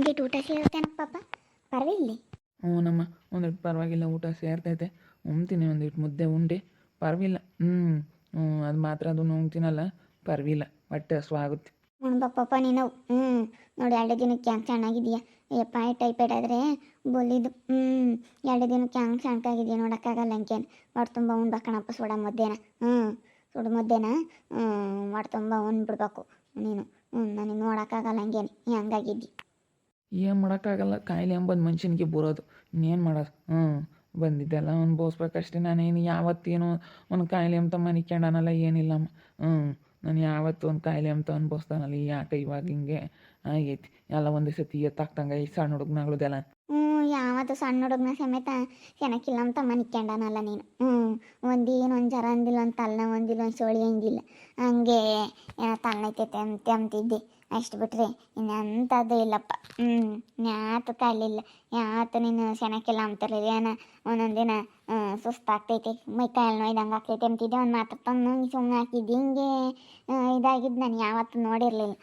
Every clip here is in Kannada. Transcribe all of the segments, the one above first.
ಒಂದಿಟ್ಟು ಊಟ ಸೇರ್ತೇನಪ್ಪ ಪರವಾಗಿಲ್ಲ. ಹ್ಞೂ ನಮ್ಮ ಒಂದಿಟ್ಟು ಪರವಾಗಿಲ್ಲ, ಊಟ ಸೇರ್ತೈತೆ. ಉಣ್ತೀನಿ ಒಂದಿಟ್ಟು ಮುದ್ದೆ ಉಂಡು ಪರವಾಗಿಲ್ಲ. ಅದು ಮಾತ್ರ ಅದು ಉಣ್ತೀನಲ್ಲ, ಪರವಾಗಿಲ್ಲ, ಹೊಟ್ಟೆ ಹಸ್ವಾಗುತ್ತೆ. ಉಣ್ಬಪ್ಪ ನೀನು. ನೋಡಿ 2 ದಿನಕ್ಕೆ ಹ್ಯಾಂಗೆ ಚೆನ್ನಾಗಿದೆಯಾ? ಯಪ್ಪ ಟೈಫಾಯ್ಡ್ ಆದರೆ ಬೋಲಿದು. 2 ದಿನಕ್ಕೆ ಹ್ಯಾಂಗೆ ಸಣ್ಣಕ್ಕಾಗಿದೆಯಾ ನೋಡೋಕ್ಕಾಗಲ್ಲ. ಹಂಗೇನು ಹೊಟ್ಟೆ ತುಂಬ ಉಣ್ಬೇಕಣಪ್ಪ ಸುಡ ಮುದ್ದೆನ. ಸುಡು ಮುದ್ದೆನ ಹೊಟ್ಟೆ ತುಂಬ ಉಣ್ಬಿಡ್ಬೇಕು ನೀನು. ನನಗೆ ನೋಡೋಕ್ಕಾಗಲ್ಲ ಹಂಗೇನು ಹಂಗಾಗಿದ್ದಿ. ಏನು ಮಾಡೋಕ್ಕಾಗಲ್ಲ, ಕಾಯಿಲೆ ಎಂಬುದು ಮನುಷ್ಯನಿಗೆ ಬರೋದು. ಇನ್ನೇನು ಮಾಡೋದು? ಬಂದಿದ್ದೆಲ್ಲ ಅನುಭವಿಸ್ಬೇಕಷ್ಟೇ. ನಾನೇನು ಯಾವತ್ತೇನು ಒಂದು ಕಾಯಿಲೆ ಅಂತ ಮನಿಕೊಂಡನಲ್ಲ, ಏನಿಲ್ಲಮ್ಮ. ನಾನು ಯಾವತ್ತು ಒಂದು ಕಾಯಿಲೆ ಅಂತ ಅನುಭವಿಸ್ತಾನಲ್ಲ, ಯಾಕೆ ಇವಾಗ ಹಿಂಗೆ ಆಗೈತಿ ಎಲ್ಲ ಒಂದೇ ಸತಿ ಎತ್ತಾಕ್ತಂಗೆ ಈ ಸಣ್ಣ ಹುಡುಗನಾಗ್ಲದೆಲ್ಲ. ಯಾವತ್ತು ಸಣ್ಣ ಹುಡುಗನ ಸಮೇತ ಚೆನ್ನಾಗಿಲ್ಲ ಅಂತ ಮನಿಕೊಂಡನಲ್ಲ ನೀನು. ಒಂದು ಜರ ಅಂದಿಲ್ಲ, ಒಂದು ತಲೆನ ಒಂದಿಲ್ಲ, ಒಂದು ಸೋಳಿ ಹಂಗಿಲ್ಲ, ಹಂಗೆ ಏನೋ ತಲೆನೈತೈತೆ ಅಂತ ಅಂತಿದ್ದೆ. ಅಷ್ಟು ಬಿಟ್ರೆ ಇನ್ನೆಂಥದ್ದು ಇಲ್ಲಪ್ಪ. ಯಾತು ಕಾಯಿಲಿಲ್ಲ, ಯಾತು ನೀನು ಚೆನ್ನಾಗಿಲ್ಲ ಅಂತಾರಲ್ಲ. ಏನೋ ಒಂದೊಂದಿನ ಸುಸ್ತಾಗ್ತೈತೆ, ಮೈ ಕಾಯಲ್ಲಿ ನೋಯ್ದಂಗೆ ಆಗ್ತೈತೆ ಅಂತಿದ್ದೆ. ಒಂದು ಮಾತ್ರ ತಂದು ಸುಮ್ಮನೆ ಹಾಕಿದ್ದೆ. ಹಿಂಗೆ ಇದಾಗಿದ್ದು ನಾನು ಯಾವತ್ತೂ ನೋಡಿರಲಿಲ್ಲ.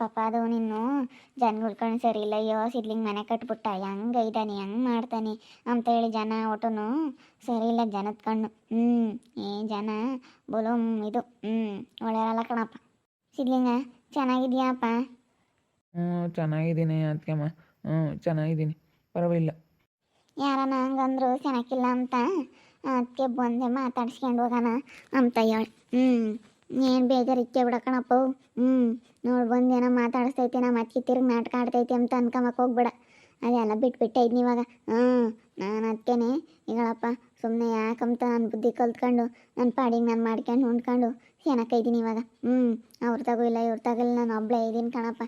ಪಾಪ ಅದು ನೀನು ಜನಗಳ್ಕೊಂಡು ಸರಿ ಇಲ್ಲ. ಅಯ್ಯೋ ಸಿದ್ಲಿಂಗ್ ಮನೆ ಕಟ್ಬಿಟ್ಟ, ಹೆಂಗೆ ಇದ್ದಾನೆ, ಹೆಂಗೆ ಮಾಡ್ತಾನೆ ಅಂತೇಳಿ ಜನ ಒಟ್ಟನು ಸರಿ ಇಲ್ಲ ಜನದ ಕಣ್ಣು. ಜನ ಬೋಲೋ ಇದು ಒಳ್ಳೆಯಲ್ಲ ಕಣಪ್ಪ. ಸಿದ್ಲಿಂಗ ಚೆನ್ನಾಗಿದ್ಯಾಪ್ಪ? ಚೆನ್ನಾಗಿದ್ದೀನಿ ಅದಕ್ಕೆಮ್ಮ. ಚೆನ್ನಾಗಿದ್ದೀನಿ, ಪರವಾಗಿಲ್ಲ. ಯಾರನ ಹಂಗಂದ್ರು ಚೆನ್ನಾಗಿಲ್ಲ ಅಂತ, ಅದಕ್ಕೆ ಬಂದೆ ಮಾತಾಡ್ಸ್ಕೊಂಡು ಹೋಗೋಣ ಅಂತ ಹೇಳಿ. ಏನು ಬೇಜಾರಿಕ್ಕೆ ಬಿಡಕಣಪ್ಪ. ನೋಡಿ ಬಂದೇನೋ ಮಾತಾಡಿಸ್ತೈತೆ, ನಮ್ಮ ಅತ್ತಿಗೆ ತಿರ್ಗಿ ನಾಟಕ ಆಡ್ತೈತೆ ಅಂತ ಅನ್ಕೊಂಬಕ್ಕೆ ಹೋಗ್ಬೇಡ. ಅದೆಲ್ಲ ಬಿಟ್ಬಿಟ್ಟೈದ್ನಿ ಇವಾಗ. ನಾನು ಅದಕ್ಕೇನೆ ಈಗಳಪ್ಪ ಸುಮ್ಮನೆ ಯಾಕಂತ ನಾನು ಬುದ್ಧಿ ಕಲ್ತ್ಕೊಂಡು ನನ್ನ ಪಾಡಿಗೆ ನಾನು ಮಾಡ್ಕೊಂಡು ಉಂಡ್ಕೊಂಡು ಚೆನ್ನಾಗಿದ್ದೀನಿ ಇವಾಗ. ಅವ್ರ ತಗೋ ಇಲ್ಲ ಇವ್ರ ತಗೊಲ್ಲ, ನಾನು ಒಬ್ಬಳೇ ಇದ್ದೀನಿ ಕಣಪ್ಪ.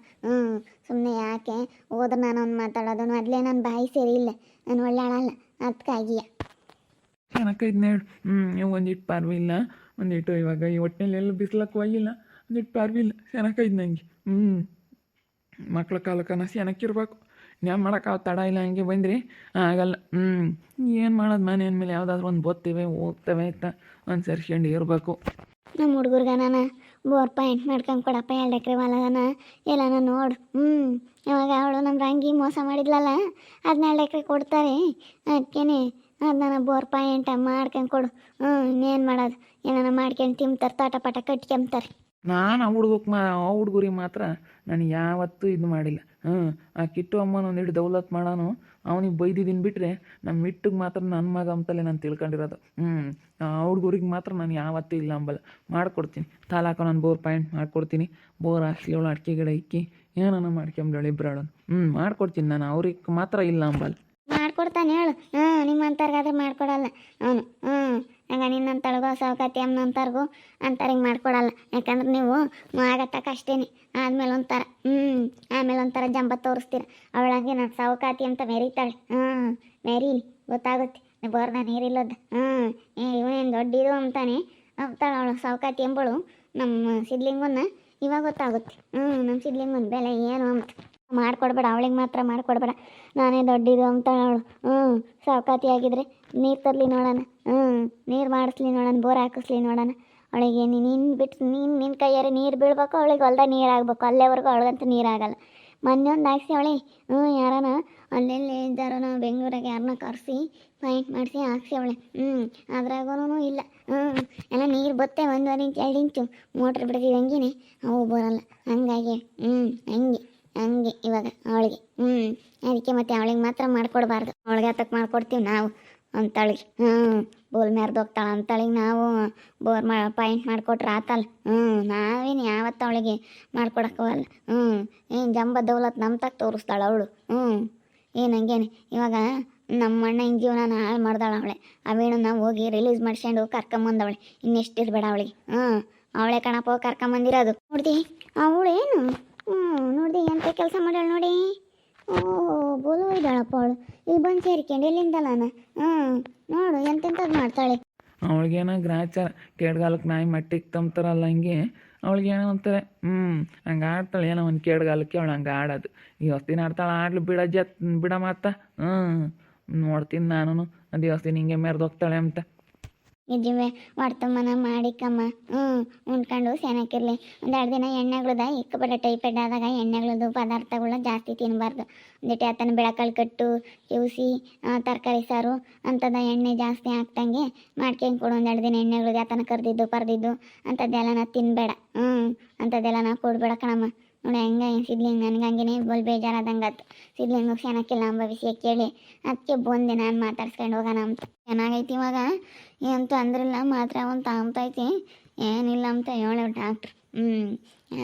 ಸುಮ್ಮನೆ ಯಾಕೆ ಹೋದ್ರೆ ನಾನು ಒಂದು ಮಾತಾಡೋದು, ಮೊದಲೇ ನನ್ನ ಬಾಯಿ ಸರಿ ಇಲ್ಲ, ನಾನು ಒಳ್ಳೆ ಆಳಲ್ಲ, ಅದಕ್ಕಾಗಿಯ. ಚೆನ್ನಾಗೈತೆ ಹೇಳು. ಒಂದಿಟ್ಟು ಪರವಿಲ್ಲ, ಒಂದಿಟ್ಟು ಇವಾಗ ಈ ಹೊಟ್ಟೆಲಿ ಎಲ್ಲೂ ಬಿಸ್ಲಕ್ಕೆ ಹೋಗಿಲ್ಲ, ಒಂದಿಟ್ಟು ಪರವಿಲ್ಲ, ಚೆನ್ನಾಗೈತೆ ನನಗೆ. ಮಕ್ಳ ಕಾಲಕ್ಕನ ಚೆನ್ನಾಗಿರ್ಬೇಕು. ಏನು ಮಾಡೋಕ್ಕಾಗ, ತಡ ಇಲ್ಲ ಹಂಗೆ ಬಂದ್ರಿ ಆಗಲ್ಲ. ಏನು ಮಾಡೋದು, ಮನೆ ಅಂದಮೇಲೆ ಯಾವುದಾದ್ರೂ ಒಂದು ಬೋಗ್ತೇವೆ ಹೋಗ್ತೇವೆ ಅಂತ ಅನುಸರಿಸ್ಕೊಂಡು ಇರಬೇಕು. ನಮ್ಮ ಹುಡುಗರ್ಗ ನಾನು ಬೋರ್ ಪಾಯಿಂಟ್ ಮಾಡ್ಕೊಂಡು ಕೊಡಪ್ಪ 2 ಎಕರೆ ಹೊಲನ ಎಲ್ಲನ ನೋಡು. ಇವಾಗ ಅವಳು ನಮ್ಮ ರಂಗಿ ಮೋಸ ಮಾಡಿದ್ಲಲ್ಲ, 12 ಎಕರೆ ಕೊಡ್ತಾರೆ. ಅದಕ್ಕೇನೆ ಅದನ್ನ ಬೋರ್ ಪಾಯಿಂಟ ಮಾಡ್ಕೊಂಡು ಕೊಡು. ಇನ್ನೇನು ಮಾಡೋದು, ಏನಾನ ಮಾಡ್ಕೊಂಡು ತಿಂತಾರೆ, ತಾಟ ಪಾಟ ಕಟ್ಕೊಂತಾರೆ. ನಾನು ಆ ಹುಡುಗರಿಗೆ ಮಾತ್ರ ನಾನು ಯಾವತ್ತೂ ಇದು ಮಾಡಿಲ್ಲ. ಆ ಕಿಟ್ಟು ಅಮ್ಮನ ಒಂದಿಟ್ಟು ದೌಲತ್ ಮಾಡೋನು, ಅವನಿಗೆ ಬೈದಿದ್ದೀನಿ ಬಿಟ್ಟರೆ ನಮ್ಮ ಮಿಟ್ಟಿಗೆ ಮಾತ್ರ ನನ್ನ ಮಗ ಅಂತಲೇ ನಾನು ತಿಳ್ಕೊಂಡಿರೋದು. ಆ ಹುಡುಗರಿಗೆ ಮಾತ್ರ ನಾನು ಯಾವತ್ತೂ ಇಲ್ಲ ಅಂಬಲ್ಲ, ಮಾಡಿಕೊಡ್ತೀನಿ. ತಾಲಾಕೋ ನಾನು ಬೋರ್ ಪಾಯಿಂಟ್ ಮಾಡಿಕೊಡ್ತೀನಿ. ಬೋರ್ ಹಾಕ್ಲಿ, ಅವಳು ಅಡಿಕೆ ಗಿಡ ಇಕ್ಕಿ ಏನಾನ ಮಾಡ್ಕೊಂಬಿಡೋಳು ಇಬ್ಬರಳು. ಮಾಡಿಕೊಡ್ತೀನಿ ನಾನು, ಅವ್ರಿಗೆ ಮಾತ್ರ ಇಲ್ಲ ಅಂಬಲ್ಲ. ಮಾಡ್ಕೊಡ್ತಾನೆ ಹೇಳು. ನಿಮ್ಮಂತರ್ಗಾದ್ರೆ ಮಾಡ್ಕೊಡಲ್ಲ ಅವನು. ಹಂಗ ನಿನ್ನಂತಳ್ಗೋ ಸೌಕತಿ ಅಮ್ಮನಂತರ್ಗು ಅಂತಾರಿಗೆ ಮಾಡ್ಕೊಡಲ್ಲ. ಯಾಕಂದ್ರೆ ನೀವು ಆಗತ್ತಕ್ಕ ಅಷ್ಟೇ, ಆದಮೇಲೆ ಒಂಥರ ಆಮೇಲೆ ಒಂಥರ ಜಂಬ ತೋರಿಸ್ತೀರ. ಅವಳಂಗೆ ನಾನು ಸೌಕಾತಿ ಅಂತ ಮೆರೀತಾಳೆ. ಮೆರೀಲಿ, ಗೊತ್ತಾಗುತ್ತೆ ಬೋರ್ನ ನೀರಿಲ್ಲದ. ಇವನೇನು ದೊಡ್ಡಿದು ಅಂತಾನೆ ಅಂತಾಳೆ ಅವಳು ಸೌಕಾತಿ ಎಂಬಳು. ನಮ್ಮ ಸಿದ್ಲಿಂಗನ್ನ ಇವಾಗ ಗೊತ್ತಾಗುತ್ತೆ. ನಮ್ಮ ಸಿದ್ಲಿಂಗನ ಬೆಲೆ ಏನು ಅಂತ. ಮಾಡಿಕೊಡ್ಬೇಡ, ಅವಳಿಗೆ ಮಾತ್ರ ಮಾಡಿಕೊಡ್ಬೇಡ. ನಾನೇ ದೊಡ್ಡಿದು ಅಂತಾಳೆ ಅವಳು. ಸಾವ್ಕಾತಿ ಆಗಿದ್ರೆ ನೀರು ತರಲಿ ನೋಡೋಣ, ನೀರು ಮಾಡಿಸ್ಲಿ ನೋಡೋಣ, ಬೋರ್ ಹಾಕಿಸ್ಲಿ ನೋಡೋಣ. ಅವಳಿಗೆ ನೀನು ಬಿಟ್ಟು ನಿನ್ನ ಕೈಯಾರೆ ನೀರು ಬೀಳ್ಬೇಕು, ಅವಳಿಗೆ ಹೊಲ್ದಾಗ ನೀರು ಆಗ್ಬೇಕು. ಅಲ್ಲೇವರೆಗೂ ಅವಳಿಗಂತೂ ನೀರಾಗಲ್ಲ. ಮೊನ್ನೆ ಒಂದು ಹಾಕ್ಸಿ ಅವಳೆ ಯಾರನ ಅಲ್ಲೆಲ್ಲಿ ಇದ್ದಾರನ ಬೆಂಗಳೂರಾಗ ಯಾರನ್ನ ಕರೆಸಿ ಪಾಯಿಂಟ್ ಮಾಡಿಸಿ ಹಾಕ್ಸಿ ಅವಳೆ. ಅದ್ರಾಗೂ ಇಲ್ಲ. ಎಲ್ಲ ನೀರು ಬತ್ತೆ 1.5 ಇಂಚು 2 ಇಂಚು ಮೋಟ್ರ್ ಬಿಡ್ತೀವಿ ಹಂಗೇನೆ, ಅವು ಬರೋಲ್ಲ. ಹಂಗಾಗಿ ಹಂಗೆ ಇವಾಗ ಅವಳಿಗೆ. ಅದಕ್ಕೆ ಮತ್ತೆ ಅವಳಿಗೆ ಮಾತ್ರ ಮಾಡಿಕೊಡ್ಬಾರ್ದು. ಅವಳಿಗೆ ಹತ್ತಕ್ಕೆ ಮಾಡ್ಕೊಡ್ತೀವಿ ನಾವು ಅಂತಳಿಗೆ. ಬೋಲ್ ಮೆರ್ದೋಗ್ತಾಳೆ ಅಂತಳಿಗೆ ನಾವು ಬೋರ್ ಪಾಯಿಂಟ್ ಮಾಡಿಕೊಟ್ರೆ ಆತಲ್ಲ. ನಾವೇನು ಯಾವತ್ತು ಅವಳಿಗೆ ಮಾಡ್ಕೊಡಕ್ಕೋಗಲ್ಲ. ಏನು ಜಂಬ ದೌಲತ್ ನಮ್ಮ ತಕ್ಕ ತೋರಿಸ್ತಾಳೆ ಅವಳು. ಏನು ಹಂಗೇನೆ ಇವಾಗ ನಮ್ಮ ಅಣ್ಣ ಹಿಂಗೆ ಜೀವನ ಹಾಳು ಮಾಡ್ದಾಳೆ ಅವಳೆ. ಅವೇನು ನಾವು ಹೋಗಿ ರಿಲೀಸ್ ಮಾಡ್ಸ್ಕೊಂಡು ಕರ್ಕೊಂಬಂದವಳೆ. ಇನ್ನೆಷ್ಟು ಇರಬೇಡ ಅವಳಿಗೆ. ಅವಳೆ ಕಣಪ್ಪ ಕರ್ಕೊಂಬಂದಿರೋದು. ನೋಡ್ದಿ ಅವಳೇನು ನೋಡ್ದಿ ಎಂತ ಕೆಲಸ ಮಾಡ್ಯಾಳ ನೋಡಿ. ಬೋಲು ಇದ್ದಾಳಪ್ಪ ಅವಳು. ಇಲ್ಲಿ ಬಂದು ಸೇರಿಕೊಂಡು ಎಲ್ಲಿಂದಲ್ಲ. ನೋಡು ಎಂತೆಂಥದ್ದು ಮಾಡ್ತಾಳೆ. ಅವಳಿಗೇನೋ ಗ್ರಾಚಾರ, ಕೇಡ್ಗಾಲಕ್ಕೆ ನಾಯಿ ಮಟ್ಟಿಗೆ ತಂಬ್ತಾರಲ್ಲ ಹಂಗೆ ಅವಳಿಗೇನೋ ಅಂತಾರೆ. ಹಂಗೆ ಆಡ್ತಾಳೆ. ಏನೋ ಒಂದು ಕೇಡ್ಗಾಲಕ್ಕೆ ಅವಳು ಹಂಗೆ ಆಡೋದು. ಈ ಹೊಸ್ತಿನ ಆಡ್ತಾಳೆ, ಆಡ್ಲು ಬಿಡ ಮಾತ. ನೋಡ್ತೀನಿ ನಾನು ಅದು ಹೊಸ್ತಿನ ಹಿಂಗೆ ಮೆರೆದೋಗ್ತಾಳೆ ಅಂತ. ಗಿಜ್ಜಿವೆ ಹೊಡ್ತಮ್ಮನ ಮಾಡಿಕಮ್ಮ ಉಂಡ್ಕೊಂಡು ಚೆನ್ನಾಗಿರ್ಲಿ. ಒಂದೆರಡು ದಿನ ಎಣ್ಣೆಗಳದ ಇಕ್ಕಬೇಡ. ಟೈಫಾಯ್ಡ್ ಆದಾಗ ಎಣ್ಣೆಗಳದ್ದು ಪದಾರ್ಥಗಳನ್ನ ಜಾಸ್ತಿ ತಿನ್ನಬಾರ್ದು. ಒಂದಿಟ್ಟು ಆತನ ಬೆಳಕಲ್ಲಿ ಕಟ್ಟು ಕಿವುಸಿ ತರಕಾರಿ ಸಾರು ಅಂಥದ್ದು ಎಣ್ಣೆ ಜಾಸ್ತಿ ಹಾಕ್ದಂಗೆ ಮಾಡ್ಕೊಂಡು ಕೊಡು. ಒಂದೆರಡು ದಿನ ಎಣ್ಣೆಗಳದ್ದು ಆತನ ಕರ್ದಿದ್ದು ಪರ್ದಿದ್ದು ಅಂಥದ್ದೆಲ್ಲ ತಿನ್ನಬೇಡ. ಅಂಥದ್ದೆಲ್ಲ ಕೊಡಬೇಡ ಕಣಮ್ಮ. ನೋಡಿ ಹೆಂಗೆ ಸಿದ್ಲಿಂಗ್ ನನಗೆ ಹಂಗೇನೆ ಬೋಲ್ ಬೇಜಾರಾದಂಗೆ ಆಯ್ತು. ಸಿದ್ಲಿಂಗ್ ಚೆನ್ನಾಗಿಲ್ಲ ಅಂಬ ವಿಷಯ ಕೇಳಿ ಅದಕ್ಕೆ ಬಂದೆ ನಾನು ಮಾತಾಡ್ಸ್ಕೊಂಡು ಹೋಗೋಣ ಅಂತ. ಚೆನ್ನಾಗೈತಿ ಇವಾಗ, ಏನು ತೊಂದ್ರಿಲ್ಲ, ಮಾತ್ರ ಒಂದು ತಗೊಂತೈತಿ, ಏನಿಲ್ಲ ಅಂತ ಹೇಳೋ ಡಾಕ್ಟ್ರು.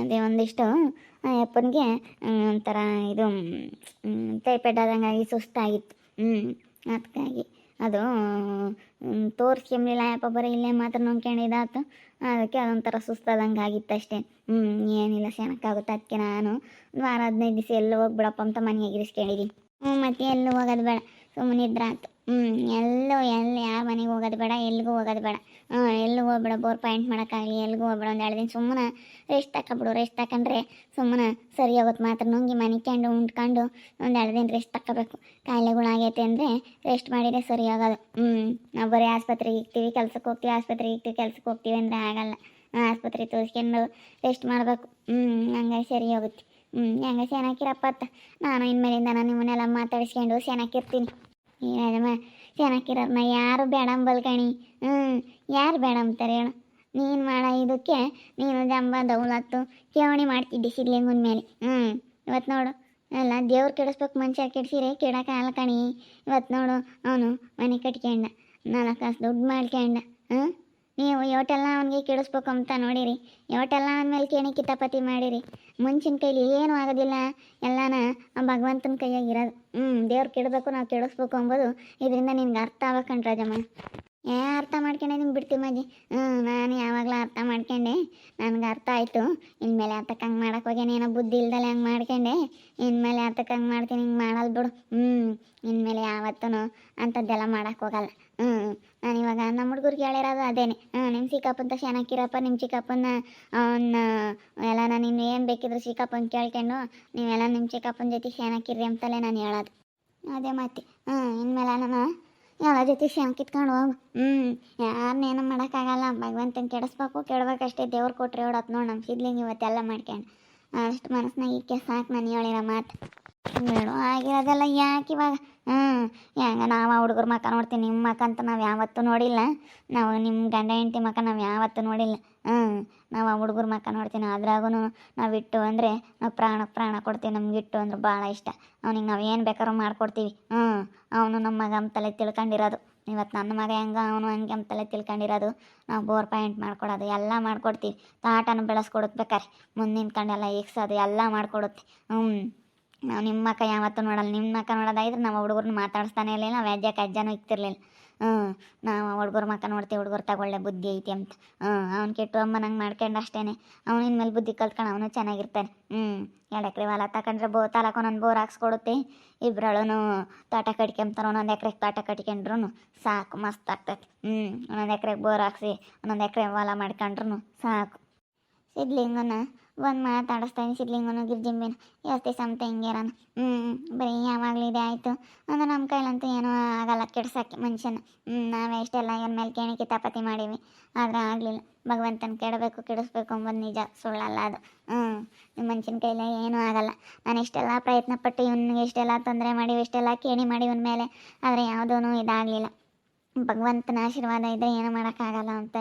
ಅದೇ ಒಂದಿಷ್ಟು ಅಪ್ಪನಿಗೆ ಒಂಥರ ಇದು ಟೈಫಾಯ್ಡ್ ಆದಂಗಾಗಿ ಸುಸ್ತಾಗಿತ್ತು. ಅದಕ್ಕಾಗಿ ಅದು ತೋರಿಸ್ಕೊಂಬಿಲ್ಲ ಯಪ್ಪ, ಬರೀ ಇಲ್ಲೇ ಮಾತ್ರ ನೋಡ್ಕೊಂಡಿದ್ದಾತು. ಅದಕ್ಕೆ ಅದೊಂಥರ ಸುಸ್ತಾದಂಗೆ ಆಗಿತ್ತು ಅಷ್ಟೇ. ಏನಿಲ್ಲ, ಚೆನ್ನಾಗಾಗುತ್ತೆ. ಅದಕ್ಕೆ ನಾನು ಒಂದು ವಾರ 15 ದಿವಸ ಎಲ್ಲೂ ಹೋಗ್ಬಿಡಪ್ಪ ಅಂತ ಮನೆಗೆ ಇರಿಸ್ಕೊಂಡಿದ್ದೀನಿ. ಮತ್ತೆ ಎಲ್ಲೂ ಹೋಗೋದು ಬೇಡ, ಸುಮ್ಮನೆ ಇದ್ರಾತು. ಎಲ್ಲೂ ಯಾರ ಮನೆಗೆ ಹೋಗೋದು ಬೇಡ, ಎಲ್ಲಿಗೂ ಹೋಗೋದು ಬೇಡ. ಎಲ್ಲೂ ಹೋಗ್ಬೇಡ, ಬೋರ್ ಪಾಯಿಂಟ್ ಮಾಡೋಕ್ಕಾಗಲಿ ಎಲ್ಲಿಗೂ ಹೋಗ್ಬೇಡ. ಒಂದು 2 ದಿನ ಸುಮ್ಮನೆ ರೆಸ್ಟ್ ತಗೊಬಿಡು. ರೆಸ್ಟ್ ತಗೊಂಡ್ರೆ ಸುಮ್ಮನೆ ಸರಿ ಹೋಗುತ್ತೆ. ಮಾತ್ರ ನುಂಗಿ ಮನಿಕೊಂಡು ಉಂಡ್ಕೊಂಡು ಒಂದು 2 ದಿನ ರೆಸ್ಟ್ ತಗೋಬೇಕು. ಕಾಯಿಲೆಗಳಾಗೈತೆ ಅಂದರೆ ರೆಸ್ಟ್ ಮಾಡಿದರೆ ಸರಿ ಆಗೋದು. ನಾವು ಬರೀ ಆಸ್ಪತ್ರೆಗೆ ಇರ್ತೀವಿ, ಕೆಲ್ಸಕ್ಕೆ ಹೋಗ್ತೀವಿ, ಆಸ್ಪತ್ರೆಗೆ ಇರ್ತೀವಿ, ಕೆಲ್ಸಕ್ಕೆ ಹೋಗ್ತೀವಿ ಅಂದರೆ ಆಗಲ್ಲ. ಆಸ್ಪತ್ರೆ ತೋರಿಸ್ಕೊಂಡು ರೆಸ್ಟ್ ಮಾಡಬೇಕು. ಹಂಗಾಗಿ ಸರಿ ಹೋಗುತ್ತೆ. ಹೆಂಗೆ ಚೆನ್ನಾಗಿರಪ್ಪ ಅಂತ ನಾನು ಇನ್ಮೇಲಿಂದ ನಾನು ನಿಮ್ಮನ್ನೆಲ್ಲ ಮಾತಾಡಿಸ್ಕೊಂಡು ಚೆನ್ನಾಗಿರ್ತೀನಿ. ಏನಮ್ಮ ಚೆನ್ನಾಗಿರೋರ್ನ ಯಾರು ಬೇಡ ಅಂಬಲ್ಕಣಿ. ಯಾರು ಬೇಡ ಅಂತಾರೆ ಹೇಳು? ನೀನು ಮಾಡೋ ಇದಕ್ಕೆ ನೀನು ಜಂಬ ದೌಲತ್ತು ಕೇವಣಿ ಮಾಡ್ತಿದ್ದಿ ಸಿದ್ಲಿಂಗನ ಮೇಲೆ. ಇವತ್ತು ನೋಡು, ಎಲ್ಲ ದೇವ್ರು ಕೆಡಿಸ್ಬೇಕು, ಮನುಷ್ಯ ಕೆಡಿಸಿರೆ ಕೆಡೋಕ್ಕಾಗಲ್ಲ ಕಣಿ. ಇವತ್ತು ನೋಡು, ಅವನು ಮನೆ ಕಟ್ಕೊಂಡ, 4 ಕಾಸು ದುಡ್ಡು ಮಾಡ್ಕೊಂಡ. ನೀವು ಇವತ್ತೆಲ್ಲ ಅವನಿಗೆ ಕೆಡಿಸ್ಬೇಕು ಅಂತ ನೋಡಿರಿ. ಇವತ್ತೆಲ್ಲ ಅಂದಮೇಲೆ ಕೇಣಿ ಕಿತಾಪತಿ ಮಾಡಿರಿ. ಮನುಷ್ಯನ ಕೈಲಿ ಏನೂ ಆಗೋದಿಲ್ಲ, ಎಲ್ಲನ ಭಗವಂತನ ಕೈಯಾಗಿರೋದು. ದೇವ್ರು ಕೆಡಬೇಕು, ನಾವು ಕೆಡಿಸ್ಬೇಕು ಅಂಬೋದು ಇದರಿಂದ ನಿನ್ಗೆ ಅರ್ಥ ಆಗ್ಬೇಕಂತ ರಾಜಮ್ಮ. ಅರ್ಥ ಮಾಡ್ಕೊಂಡಿದ್ದೀನಿ ಬಿಡ್ತೀವಿ ಮಜ್ಜಿ. ನಾನು ಯಾವಾಗಲೂ ಅರ್ಥ ಮಾಡ್ಕೊಂಡೆ, ನನಗೆ ಅರ್ಥ ಆಯಿತು. ಇನ್ಮೇಲೆ ಆತಕ್ಕೆ ಹಂಗೆ ಮಾಡೋಕೆ ಹೋಗೇನೇನೋ ಬುದ್ಧಿ ಇಲ್ದಲೆ ಹಂಗೆ ಮಾಡ್ಕೊಂಡೆ. ಇನ್ಮೇಲೆ ಆತಕ್ಕೆ ಹಂಗೆ ಮಾಡ್ತೀನಿ, ಹಿಂಗೆ ಮಾಡಲ್ಲ ಬಿಡು. ಇನ್ಮೇಲೆ ಯಾವತ್ತೂ ಅಂಥದ್ದೆಲ್ಲ ಮಾಡೋಕೆ ಹೋಗಲ್ಲ. ನಾನು ಇವಾಗ ನಮ್ಮ ಹುಡುಗರಿಗೆ ಹೇಳಿರೋದು ಅದೇನೆ. ನಿಮ್ಮ ಚಿಕ್ಕಪ್ಪಂತ ಚೆನ್ನಾಗಿರಪ್ಪ, ನಿಮ್ಮ ಚಿಕ್ಕಪ್ಪನ ಅವನ್ನ ಎಲ್ಲ ನಾನು ಇನ್ನು ಏನು ಬೇಕಿದ್ರು ಚಿಕ್ಕಪ್ಪನ ಕೇಳ್ಕೊಂಡು ನೀವೆಲ್ಲ ನಿಮ್ಮ ಚಿಕ್ಕಪ್ಪನ ಜೊತೆ ಚೆನ್ನಾಗಿರ್ರಿ ಅಂತಲೇ ನಾನು ಹೇಳೋದು. ಅದೇ ಮತ್ತೆ ಇನ್ಮೇಲೆ ನಾನು ಎಲ್ಲ ಜೊತೆ ಕಿತ್ಕೊಂಡು ಹೋಗು. ಯಾರನ್ನೇನು ಮಾಡೋಕ್ಕಾಗಲ್ಲ. ಭಗವಂತನ ಕೆಡಿಸ್ಬೇಕು, ಕೆಡ್ಬೇಕಷ್ಟೇ. ದೇವ್ರು ಕೊಟ್ಟರೆ ಹೊಡೋದು ನೋಡಿ ನಮ್ಮ ಸಿದ್ಲಿಂಗ್ ಇವತ್ತೆಲ್ಲ ಮಾಡ್ಕೊಂಡು. ಅಷ್ಟು ಮನಸ್ಸಿನಾಗ ಇಕ್ಕೆ ಸಾಕು ನಾನು ಹೇಳಿರೋ ಮಾತು. ಬೇಡ ಆಗಿರೋದೆಲ್ಲ ಯಾಕೆ ಇವಾಗ? ಹೆಂಗೆ ನಾವು ಹುಡುಗರ ಮಕ್ಕ ನೋಡ್ತೀವಿ, ನಿಮ್ಮ ಮಕ್ಕ ಅಂತ ನಾವು ಯಾವತ್ತೂ ನೋಡಿಲ್ಲ. ನಾವು ನಿಮ್ಮ ಗಂಡ ಹೆಂಡತಿ ಮಕ್ಕ ನಾವು ಯಾವತ್ತೂ ನೋಡಿಲ್ಲ. ನಾವು ಆ ಹುಡುಗರ ಮಕ್ಕ ನೋಡ್ತೀವಿ. ಅದ್ರಾಗೂ ನಾವು ಇಟ್ಟು ಅಂದರೆ ನಾವು ಪ್ರಾಣ ಕೊಡ್ತೀವಿ. ನಮ್ಗೆ ಇಟ್ಟು ಅಂದ್ರೆ ಭಾಳ ಇಷ್ಟ. ಅವ್ನಿಗೆ ನಾವು ಏನು ಬೇಕಾದ್ರೂ ಮಾಡಿಕೊಡ್ತೀವಿ. ಅವನು ನಮ್ಮ ಮಗ ಅಂತಲೇ ತಿಳ್ಕೊಂಡಿರೋದು. ಇವತ್ತು ನನ್ನ ಮಗ ಹೆಂಗೆ ಅವನು ಹಂಗೆ ಅಂತಲೇ ತಿಳ್ಕೊಂಡಿರೋದು. ನಾವು ಬೋರ್ ಪಾಯಿಂಟ್ ಮಾಡ್ಕೊಡೋದು ಎಲ್ಲ ಮಾಡಿಕೊಡ್ತೀವಿ. ತಾಟನ ಬೆಳೆಸ್ಕೊಡುತ್ತೆ ಬೇಕಾರೆ, ಮುಂದೆ ನಿಂತ್ಕೊಂಡೆಲ್ಲ ಎಕ್ಸೋದು ಎಲ್ಲ ಮಾಡಿಕೊಡುತ್ತೆ. ನಾವು ನಿಮ್ಮ ಮಕ್ಕ ಯಾವತ್ತೂ ನೋಡಲ್ಲ. ನಿಮ್ಮ ಮಕ್ಕ ನೋಡೋದಾಗಿದ್ರೆ ನಾವು ಹುಡುಗರನ್ನ ಮಾತಾಡಿಸ್ತಾನೆ ಇರಲಿಲ್ಲ, ನಾವು ಅಜ್ಜನೂ ಇಕ್ತಿರ್ಲಿಲ್ಲ. ನಾವು ಹುಡುಗರ ಮಕ್ಕ ನೋಡ್ತೀವಿ, ಹುಡುಗರು ತಗೊಳ್ಳೆ ಬುದ್ಧಿ ಐತಿ ಅಂತ. ಅವ್ನು ಕೆಟ್ಟು ಅಮ್ಮ ನಂಗೆ ಮಾಡ್ಕೊಂಡು ಅಷ್ಟೇ. ಅವ್ನು ಇನ್ಮೇಲೆ ಬುದ್ಧಿ ಕಲ್ತ್ಕೊಂಡು ಅವನು ಚೆನ್ನಾಗಿರ್ತಾನೆ. 2 ಎಕರೆ ಹೊಲ ತಗೊಂಡ್ರೆ ತಾಲೂಕು ಒಂದೊಂದು ಬೋರ್ ಹಾಕ್ಸ್ಕೊಡುತ್ತೆ. ಇಬ್ಬರಳು ತೋಟ ಕಟ್ಕೊಂತಾರೆ. 1 ಎಕರೆಗೆ ತೋಟ ಕಟ್ಕೊಂಡ್ರು ಸಾಕು, ಮಸ್ತ್ ಆಗ್ತೈತಿ. 1 ಎಕರೆಗೆ ಬೋರ್ ಹಾಕ್ಸಿ 1 ಎಕರೆ ಹೊಲ ಮಾಡ್ಕೊಂಡ್ರು ಸಾಕು. ಸಿದ್ಲಿಂಗನ ಒಂದು ಮಾತಾಡಿಸ್ತಾನೆ. ಸಿದ್ಲಿಂಗನು ಗಿರ್ಜಿಂಬಿನ ಜಾಸ್ತಿ ಸಮತ ಹಿಂಗೇರಾನ. ಬರೀ ಯಾವಾಗಲೂ ಇದೆ ಆಯಿತು ಅಂದ್ರೆ ನಮ್ಮ ಕೈಲಂತೂ ಏನೂ ಆಗಲ್ಲ ಕೆಡ್ಸೋಕ್ಕೆ ಮನುಷ್ಯನ. ನಾವೇ ಎಷ್ಟೆಲ್ಲ ಇವನ ಮೇಲೆ ಕೇಣಿ ಕಿತಾಪತಿ ಮಾಡೀವಿ, ಆದರೆ ಆಗಲಿಲ್ಲ. ಭಗವಂತನ ಕೆಡಿಸ್ಬೇಕು ಅಂಬೋದು ನಿಜ, ಸುಳ್ಳಲ್ಲ ಅದು. ಮನುಷ್ಯನ ಕೈಲೇ ಏನೂ ಆಗಲ್ಲ. ನಾನು ಇಷ್ಟೆಲ್ಲ ಪ್ರಯತ್ನ ಪಟ್ಟು ಇವನಿಗೆ ಇಷ್ಟೆಲ್ಲ ತೊಂದರೆ ಮಾಡಿ ಇಷ್ಟೆಲ್ಲ ಕೇಣಿ ಮಾಡಿ ಇವನ ಮೇಲೆ, ಆದರೆ ಯಾವುದೂ ಇದಾಗಲಿಲ್ಲ. ಭಗವಂತನ ಆಶೀರ್ವಾದ ಇದ್ದರೆ ಏನು ಮಾಡೋಕ್ಕಾಗಲ್ಲ ಅಂತ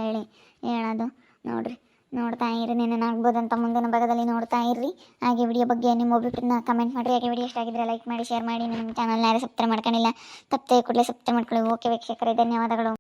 ಹೇಳೋದು. ನೋಡಿರಿ, ನೋಡ್ತಾ ಇರಿ, ನೆನನಾಗ್ಬೋದಂತ ಮುಂದಿನ ಭಾಗದಲ್ಲಿ ನೋಡ್ತಾ ಇರ್ರಿ. ಹಾಗೆ ವಿಡಿಯೋ ಬಗ್ಗೆ ನಿಮ್ಮ ಒಬ್ಬಿಟ್ಟನ್ನ ಕಮೆಂಟ್ ಮಾಡಿರಿ. ಹಾಗೆ ವಿಡಿಯೋ ಇಷ್ಟ ಮಾಡಿದರೆ ಲೈಕ್ ಮಾಡಿ, ಶೇರ್ ಮಾಡಿ. ನಿಮ್ಮ ಚಾನಲ್ನ ಯಾರು ಸಬ್ಸ್ಕ್ರೈಬ್ ಮಾಡ್ಕೊಂಡಿಲ್ಲ ತಪ್ಪದೆ ಕೂಡಲೇ ಸಬ್ಸ್ಕ್ರೈಬ್ ಮಾಡ್ಕೊಳ್ಳಿ. ಓಕೆ ವೀಕ್ಷಕರೇ, ಧನ್ಯವಾದಗಳು.